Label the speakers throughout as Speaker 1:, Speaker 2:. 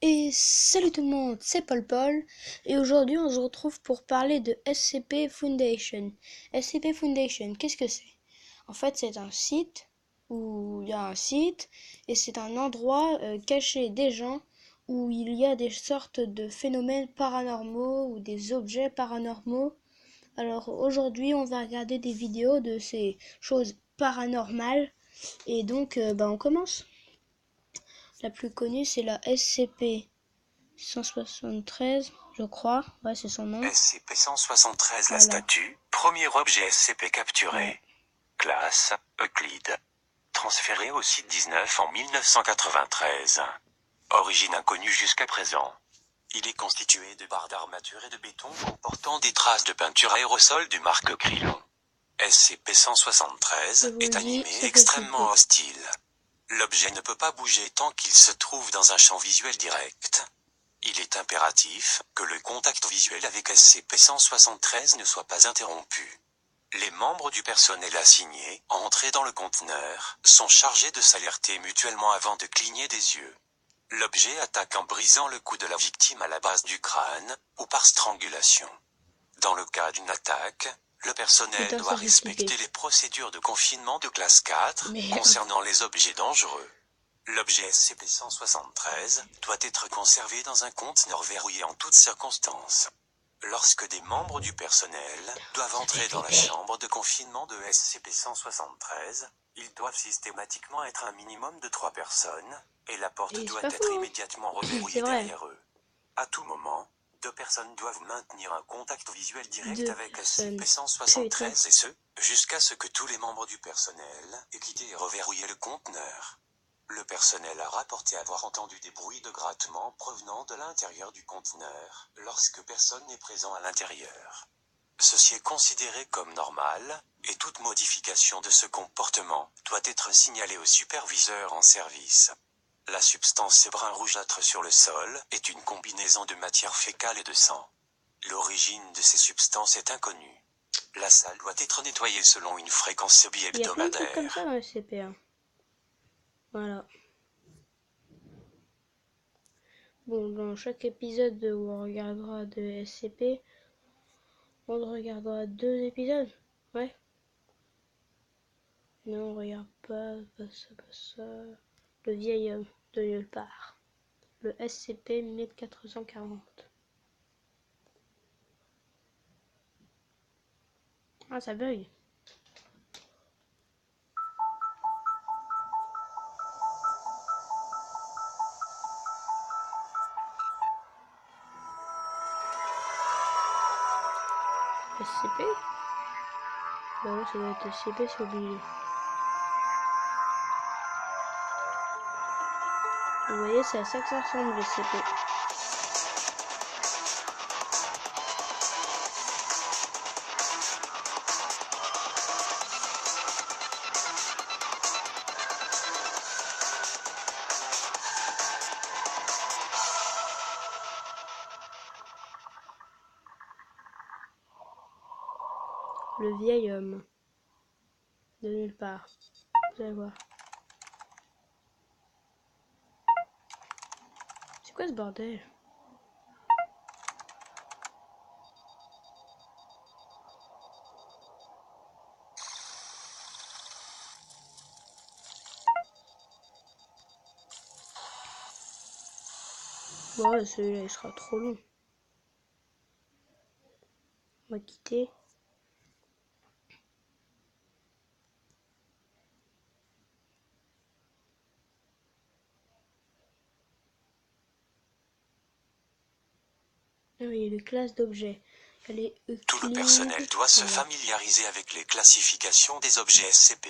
Speaker 1: Et salut tout le monde, c'est Paul et aujourd'hui on se retrouve pour parler de SCP Foundation. SCP Foundation, qu'est-ce que c'est? En fait c'est un site où il y a un site et c'est un endroit caché des gens où il y a des sortes de phénomènes paranormaux ou des objets paranormaux. Alors aujourd'hui on va regarder des vidéos de ces choses paranormales et donc on commence. La plus connue c'est la SCP 173, je crois. Ouais, c'est son nom.
Speaker 2: SCP-173, la
Speaker 1: Voilà.
Speaker 2: statue. Premier objet SCP
Speaker 1: Voilà.
Speaker 2: capturé. Classe, Euclide. Transféré au site 19 en 1993. Origine inconnue jusqu'à présent. Il est constitué de barres d'armature et de béton comportant des traces de peinture aérosol du marque Krillon. SCP-173 est animé et extrêmement hostile. L'objet ne peut pas bouger tant qu'il se trouve dans un champ visuel direct. Il est impératif que le contact visuel avec SCP-173 ne soit pas interrompu. Les membres du personnel assigné, entrés dans le conteneur, sont chargés de s'alerter mutuellement avant de cligner des yeux. L'objet attaque en brisant le cou de la victime à la base du crâne, ou par strangulation. Dans le cas d'une attaque, le personnel doit respecter les procédures de confinement de classe 4 concernant les objets dangereux. L'objet SCP-173 doit être conservé dans un conteneur verrouillé en toutes circonstances. Lorsque des membres du personnel doivent entrer dans la chambre de confinement de SCP-173, ils doivent systématiquement être un minimum de 3 personnes, et la porte doit être immédiatement reverrouillée derrière eux. À tout moment, 2 personnes doivent maintenir un contact visuel direct avec SCP-173 et ce, jusqu'à ce que tous les membres du personnel aient quitté et reverrouillé le conteneur. Le personnel a rapporté avoir entendu des bruits de grattement provenant de l'intérieur du conteneur, lorsque personne n'est présent à l'intérieur. Ceci est considéré comme normal, et toute modification de ce comportement doit être signalée au superviseur en service. La substance brun rougeâtre sur le sol est une combinaison de matière fécale et de sang. L'origine de ces substances est inconnue. La salle doit être nettoyée selon une fréquence bi-hebdomadaire.
Speaker 1: Il y a plein de trucs comme ça dans le SCP. Voilà. Bon, dans chaque épisode où on regardera de SCP, on regardera 2 épisodes. Ouais. Non, on regarde pas ça. Le vieil homme de nulle part. Le SCP 1440. Ah, ça bug. SCP? Bah ouais, ça doit être SCP, c'est obligé. Vous voyez, c'est à ça que ça ressemble, le SCP. Le vieil homme. De nulle part. Vous allez voir. C'est quoi ce bordel? Ouais, celui-là il sera trop long. On va quitter. Ah oui, il y a les classes d'objets.
Speaker 2: Tout le personnel doit se familiariser avec les classifications des objets SCP.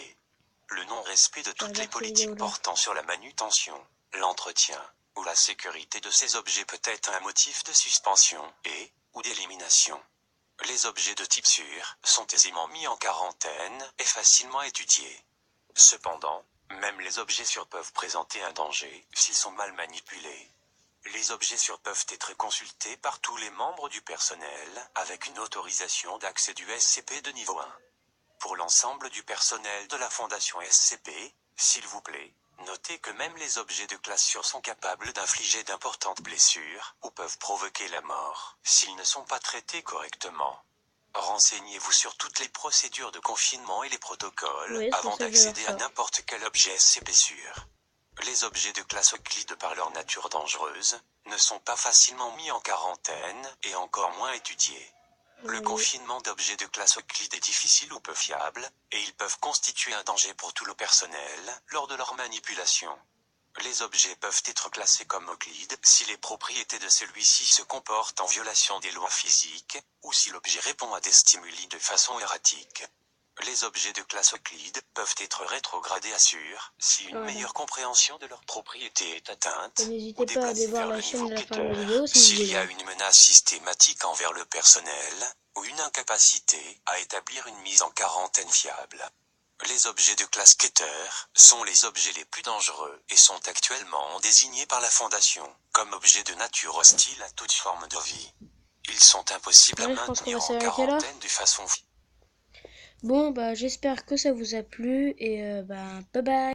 Speaker 2: Le non-respect de toutes les politiques portant sur la manutention, l'entretien ou la sécurité de ces objets peut être un motif de suspension ou d'élimination. Les objets de type sûr sont aisément mis en quarantaine et facilement étudiés. Cependant, même les objets sûrs peuvent présenter un danger s'ils sont mal manipulés. Les objets sûrs peuvent être consultés par tous les membres du personnel avec une autorisation d'accès du SCP de niveau 1. Pour l'ensemble du personnel de la Fondation SCP, s'il vous plaît, Notez que même les objets de classe sûre sont capables d'infliger d'importantes blessures ou peuvent provoquer la mort s'ils ne sont pas traités correctement. Renseignez-vous sur toutes les procédures de confinement et les protocoles
Speaker 1: Oui, c'est pour
Speaker 2: avant
Speaker 1: ça que je vais
Speaker 2: d'accéder à
Speaker 1: faire ça.
Speaker 2: n'importe quel objet SCP sûr. Les objets de classe Euclide par leur nature dangereuse ne sont pas facilement mis en quarantaine et encore moins étudiés. Le
Speaker 1: Oui.
Speaker 2: confinement d'objets de classe Euclide est difficile ou peu fiable, et ils peuvent constituer un danger pour tout le personnel lors de leur manipulation. Les objets peuvent être classés comme Euclide si les propriétés de celui-ci se comportent en violation des lois physiques, ou si l'objet répond à des stimuli de façon erratique. Les objets de classe Euclide peuvent être rétrogradés à sûr si une
Speaker 1: Voilà.
Speaker 2: meilleure compréhension de leurs propriétés est atteinte,
Speaker 1: Et
Speaker 2: ou
Speaker 1: n'hésitez pas à aller
Speaker 2: déplacée
Speaker 1: voir
Speaker 2: vers
Speaker 1: la
Speaker 2: le
Speaker 1: chaîne
Speaker 2: niveau
Speaker 1: à la fin de la
Speaker 2: Keter,
Speaker 1: vidéo si vous
Speaker 2: s'il y a
Speaker 1: voulez.
Speaker 2: une menace systématique envers le personnel, ou une incapacité à établir une mise en quarantaine fiable. Les objets de classe Keter sont les objets les plus dangereux et sont actuellement désignés par la Fondation comme objets de nature hostile à toute forme de vie. Ils sont impossibles à
Speaker 1: Ouais, je pense qu'on
Speaker 2: maintenir
Speaker 1: va
Speaker 2: en
Speaker 1: s'arrêter là.
Speaker 2: quarantaine de façon
Speaker 1: Bon, bah j'espère que ça vous a plu et bye bye.